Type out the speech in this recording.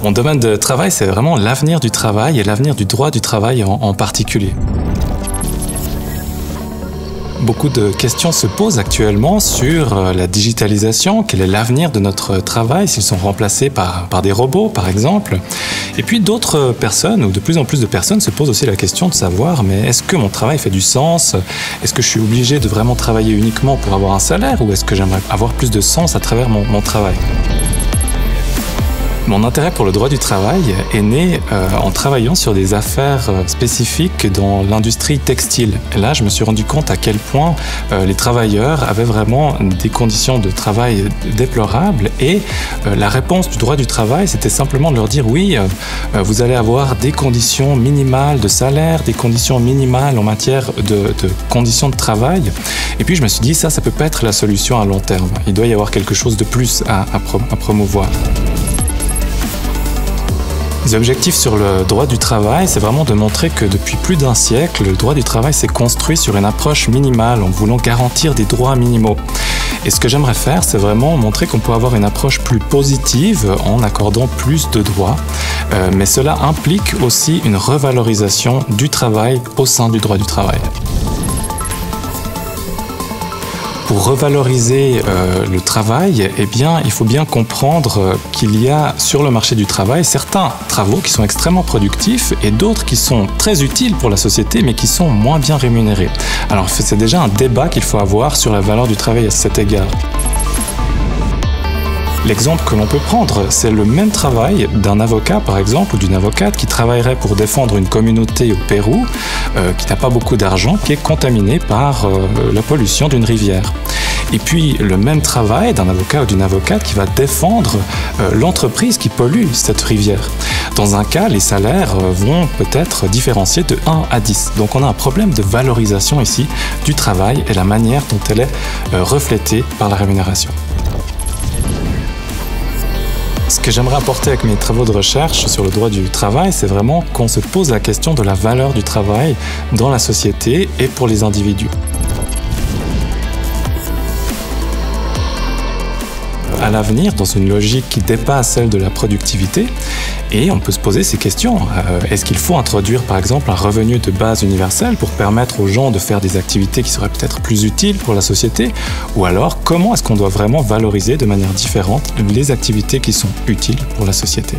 Mon domaine de travail, c'est vraiment l'avenir du travail et l'avenir du droit du travail en particulier. Beaucoup de questions se posent actuellement sur la digitalisation, quel est l'avenir de notre travail, s'ils sont remplacés par des robots par exemple. Et puis d'autres personnes, ou de plus en plus de personnes, se posent aussi la question de savoir, mais est-ce que mon travail fait du sens? Est-ce que je suis obligé de vraiment travailler uniquement pour avoir un salaire, ou est-ce que j'aimerais avoir plus de sens à travers mon travail? Mon intérêt pour le droit du travail est né en travaillant sur des affaires spécifiques dans l'industrie textile. Et là, je me suis rendu compte à quel point les travailleurs avaient vraiment des conditions de travail déplorables, et la réponse du droit du travail, c'était simplement de leur dire oui, vous allez avoir des conditions minimales de salaire, des conditions minimales en matière de conditions de travail. Et puis je me suis dit, ça peut pas être la solution à long terme. Il doit y avoir quelque chose de plus à promouvoir. Les objectifs sur le droit du travail, c'est vraiment de montrer que depuis plus d'un siècle, le droit du travail s'est construit sur une approche minimale, en voulant garantir des droits minimaux. Et ce que j'aimerais faire, c'est vraiment montrer qu'on peut avoir une approche plus positive en accordant plus de droits, mais cela implique aussi une revalorisation du travail au sein du droit du travail. Pour revaloriser le travail, eh bien, il faut bien comprendre qu'il y a sur le marché du travail certains travaux qui sont extrêmement productifs et d'autres qui sont très utiles pour la société mais qui sont moins bien rémunérés. Alors c'est déjà un débat qu'il faut avoir sur la valeur du travail à cet égard. L'exemple que l'on peut prendre, c'est le même travail d'un avocat, par exemple, ou d'une avocate qui travaillerait pour défendre une communauté au Pérou, qui n'a pas beaucoup d'argent, qui est contaminée par la pollution d'une rivière. Et puis, le même travail d'un avocat ou d'une avocate qui va défendre l'entreprise qui pollue cette rivière. Dans un cas, les salaires vont peut-être différencier de 1 à 10. Donc on a un problème de valorisation ici du travail et la manière dont elle est reflétée par la rémunération. Ce que j'aimerais apporter avec mes travaux de recherche sur le droit du travail, c'est vraiment qu'on se pose la question de la valeur du travail dans la société et pour les individus. À l'avenir, dans une logique qui dépasse celle de la productivité, et on peut se poser ces questions. Est-ce qu'il faut introduire par exemple un revenu de base universel pour permettre aux gens de faire des activités qui seraient peut-être plus utiles pour la société? Ou alors, comment est-ce qu'on doit vraiment valoriser de manière différente les activités qui sont utiles pour la société?